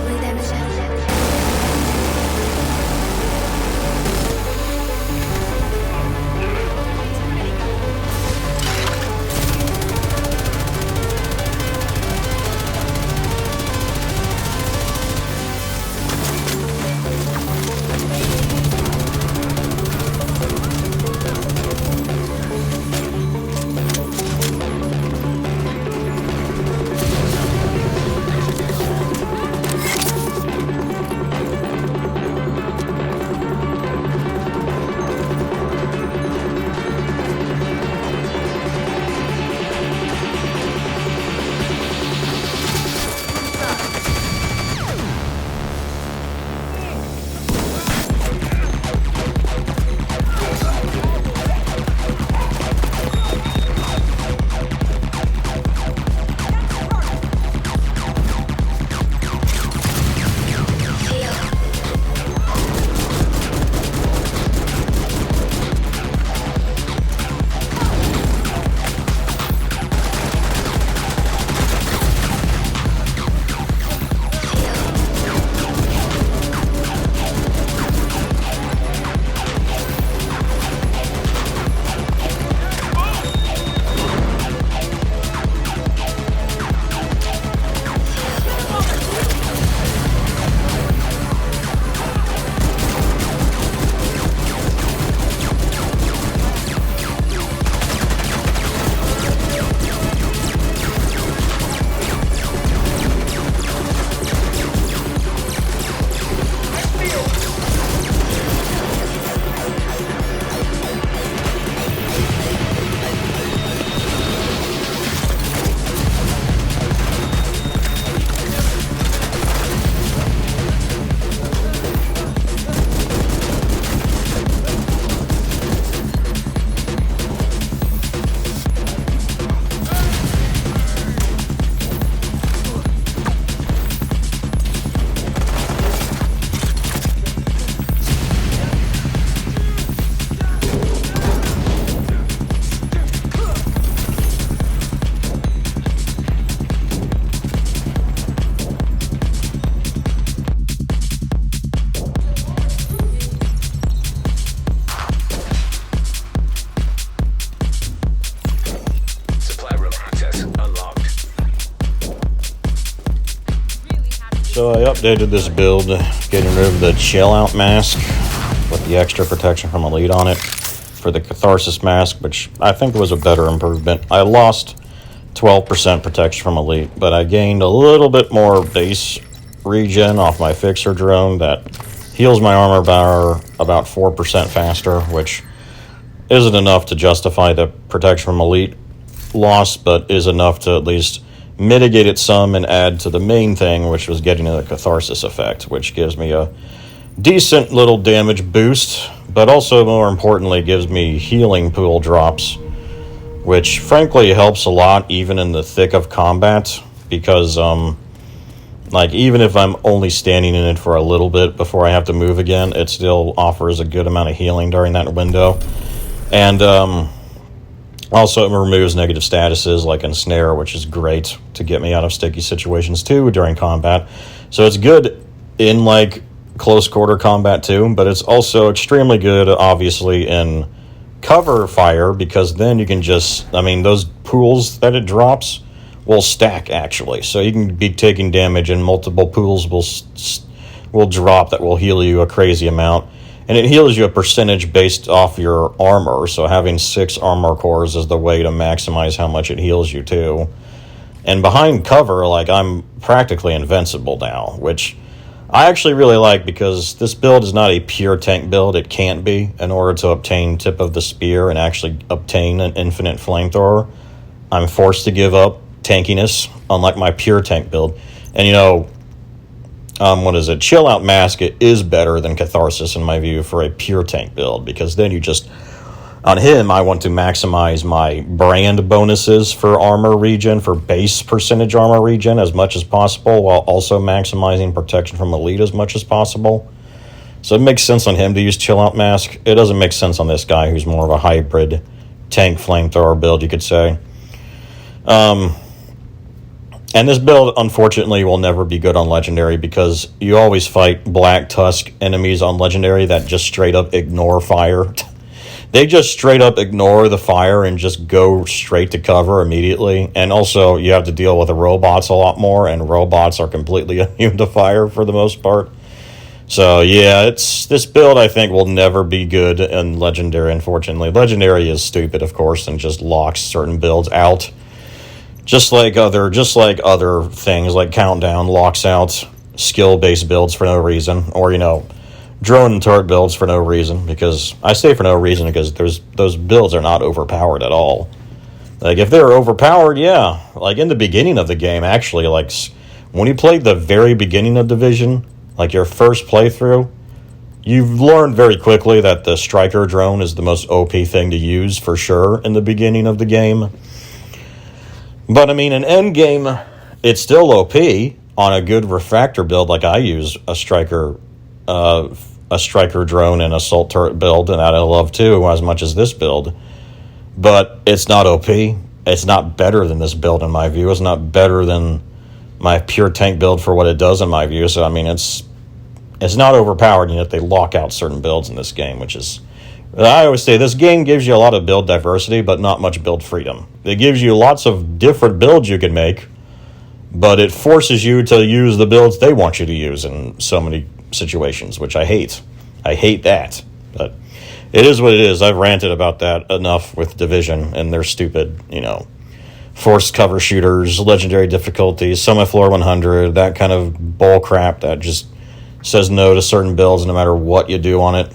Redemption. So I updated this build, getting rid of the chill out mask with the extra protection from Elite on it for the Catharsis mask, which I think was a better improvement. I lost 12% protection from Elite, but I gained a little bit more base regen off my Fixer drone that heals my armor bar about 4% faster, which isn't enough to justify the protection from Elite loss, but is enough to at least mitigate it some and add to the main thing, which was getting the Catharsis effect, which gives me a decent little damage boost, but also more importantly gives me healing pool drops, which frankly helps a lot even in the thick of combat, because like even if I'm only standing in it for a little bit before I have to move again, it still offers a good amount of healing during that window. And also it removes negative statuses like Ensnare, which is great to get me out of sticky situations too during combat. So it's good in like close quarter combat too, but it's also extremely good obviously in cover fire, because then you can just, I mean, those pools that it drops will stack actually, so you can be taking damage and multiple pools will drop that will heal you a crazy amount, and it heals you a percentage based off your armor, so having 6 armor cores is the way to maximize how much it heals you too. And behind cover, like, I'm practically invincible now, which I actually really like, because this build is not a pure tank build. It can't be, in order to obtain Tip of the Spear and actually obtain an infinite Flamethrower. I'm forced to give up tankiness, unlike my pure tank build. And you know, what is it? Chill Out Mask, it is better than Catharsis in my view for a pure tank build, because then you just, on him, I want to maximize my brand bonuses for armor regen, for base percentage armor regen as much as possible, while also maximizing protection from Elite as much as possible. So it makes sense on him to use Chill Out Mask. It doesn't make sense on this guy, who's more of a hybrid tank flamethrower build, you could say. And this build, unfortunately, will never be good on Legendary, because you always fight Black Tusk enemies on Legendary that just straight up ignore fire. They just straight up ignore the fire and just go straight to cover immediately. And also, you have to deal with the robots a lot more, and robots are completely immune to fire for the most part. So, yeah, this build, I think, will never be good in Legendary, unfortunately. Legendary is stupid, of course, and just locks certain builds out. Just like other things, like Countdown locks out skill-based builds for no reason, or, you know, drone and turret builds for no reason, because I say for no reason because those builds are not overpowered at all. Like, if they're overpowered, yeah, like in the beginning of the game, actually, like when you played the very beginning of Division, like your first playthrough, you've learned very quickly that the Striker drone is the most OP thing to use for sure in the beginning of the game. But I mean, in endgame, it's still OP on a good refractor build. Like, I use a striker drone and assault turret build, and that I love too, as much as this build. But it's not OP. It's not better than this build in my view. It's not better than my pure tank build for what it does in my view. So I mean, it's not overpowered, and yet they lock out certain builds in this game, which is, I always say, this game gives you a lot of build diversity, but not much build freedom. It gives you lots of different builds you can make, but it forces you to use the builds they want you to use in so many situations, which I hate. I hate that. But it is what it is. I've ranted about that enough with Division and their stupid, you know, forced cover shooters, legendary difficulties, semi-floor 100, that kind of bull crap that just says no to certain builds no matter what you do on it.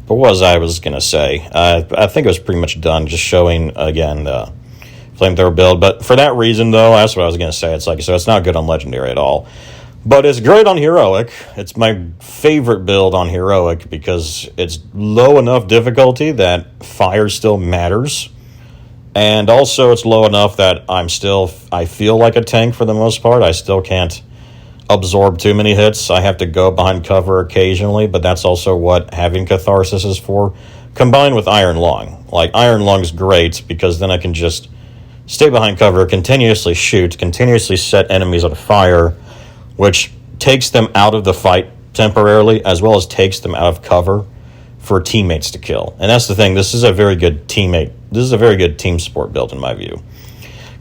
But what was going to say? I think it was pretty much done, just showing, again, the Flamethrower build. But for that reason, though, that's what I was going to say. It's like, so it's not good on Legendary at all. But it's great on Heroic. It's my favorite build on Heroic, because it's low enough difficulty that fire still matters. And also it's low enough that I feel like a tank for the most part. I still can't absorb too many hits. I have to go behind cover occasionally, but that's also what having Catharsis is for, combined with Iron Lung. Like, Iron Lung's great, because then I can just stay behind cover, continuously shoot, continuously set enemies on fire, which takes them out of the fight temporarily, as well as takes them out of cover for teammates to kill. And that's the thing, this is a very good team sport build in my view.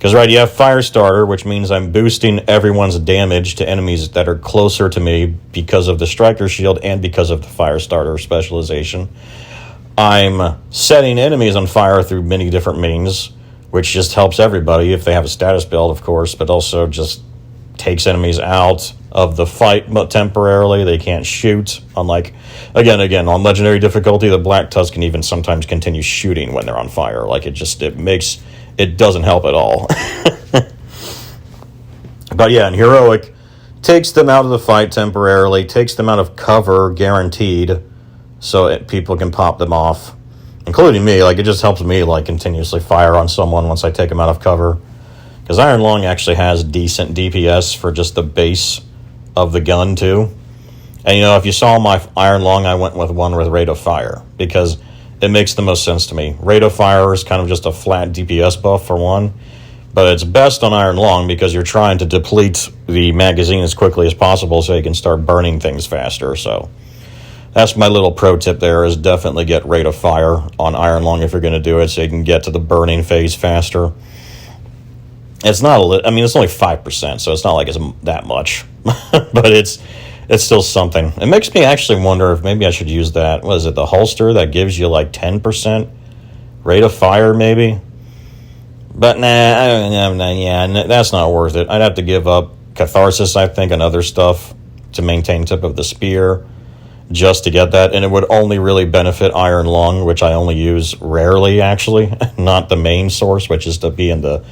Because, right, you have Firestarter, which means I'm boosting everyone's damage to enemies that are closer to me because of the Striker Shield and because of the Firestarter specialization. I'm setting enemies on fire through many different means, which just helps everybody if they have a status build, of course, but also just takes enemies out of the fight temporarily. They can't shoot. Unlike, again, on Legendary difficulty, the Black Tusk can even sometimes continue shooting when they're on fire. Like, it doesn't help at all. But yeah, in Heroic, takes them out of the fight temporarily, takes them out of cover guaranteed, so people can pop them off, including me. Like, it just helps me, like, continuously fire on someone once I take them out of cover. Because Iron Lung actually has decent DPS for just the base of the gun, too. And, if you saw my Iron Lung, I went with one with Rate of Fire, because it makes the most sense to me. Rate of Fire is kind of just a flat DPS buff for one, but it's best on Iron Lung because you're trying to deplete the magazine as quickly as possible so you can start burning things faster. So that's my little pro tip there, is definitely get Rate of Fire on Iron Lung if you're going to do it, so you can get to the burning phase faster. It's not it's only 5%, so it's not like it's that much, but it's still something. It makes me actually wonder if maybe I should use that. What is it, the holster that gives you like 10% Rate of Fire, maybe? But that's not worth it. I'd have to give up Catharsis, I think, and other stuff to maintain Tip of the Spear just to get that, and it would only really benefit Iron Lung, which I only use rarely, actually, not the main source, which is to be in the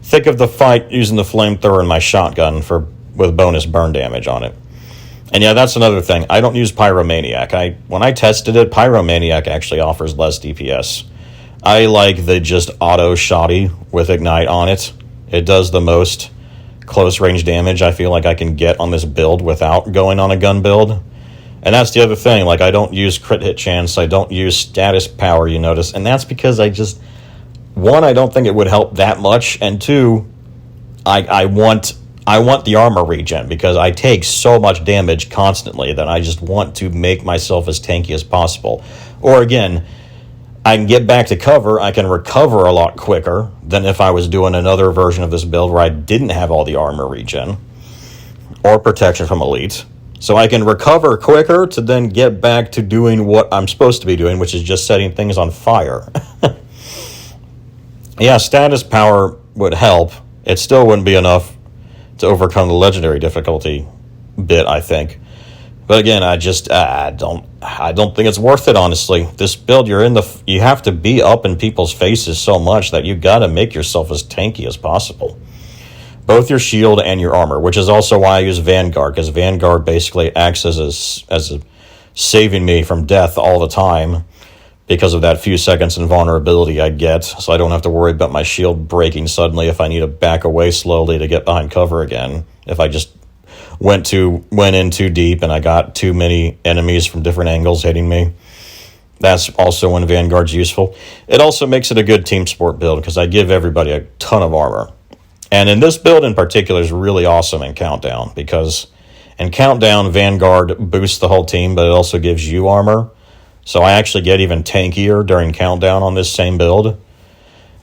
thick of the fight using the Flamethrower and my shotgun with bonus burn damage on it. And yeah, that's another thing. I don't use Pyromaniac. When I tested it, Pyromaniac actually offers less DPS. I like the just auto shoddy with Ignite on it. It does the most close range damage I feel like I can get on this build without going on a gun build. And that's the other thing. Like, I don't use crit hit chance. I don't use status power, you notice. And that's because one, I don't think it would help that much. And two, I want the armor regen because I take so much damage constantly that I just want to make myself as tanky as possible. Or again, I can get back to cover. I can recover a lot quicker than if I was doing another version of this build where I didn't have all the armor regen or protection from elite. So I can recover quicker to then get back to doing what I'm supposed to be doing, which is just setting things on fire. Yeah, status power would help. It still wouldn't be enough to overcome the legendary difficulty bit, I think. But again, I don't think it's worth it, honestly. This build, you have to be up in people's faces so much that you got to make yourself as tanky as possible. Both your shield and your armor, which is also why I use Vanguard, because Vanguard basically acts as saving me from death all the time because of that few seconds invulnerability I get, so I don't have to worry about my shield breaking suddenly if I need to back away slowly to get behind cover again. If I just went in too deep and I got too many enemies from different angles hitting me. That's also when Vanguard's useful. It also makes it a good team sport build because I give everybody a ton of armor. And in this build in particular is really awesome in Countdown because in Countdown, Vanguard boosts the whole team, but it also gives you armor. So I actually get even tankier during Countdown on this same build.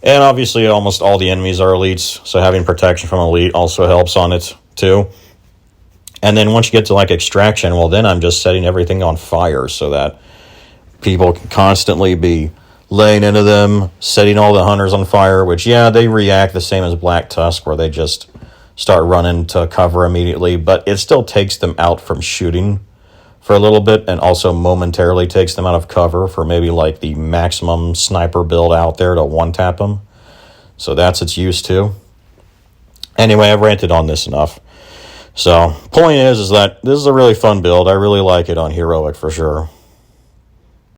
And obviously almost all the enemies are elites, so having protection from elite also helps on it too. And then once you get to like Extraction, well then I'm just setting everything on fire so that people can constantly be laying into them, setting all the hunters on fire, which yeah, they react the same as Black Tusk where they just start running to cover immediately, but it still takes them out from shooting for a little bit and also momentarily takes them out of cover for maybe like the maximum sniper build out there to one-tap them. So that's its use too. Anyway, I've ranted on this enough. So, point is that this is a really fun build. I really like it on Heroic for sure.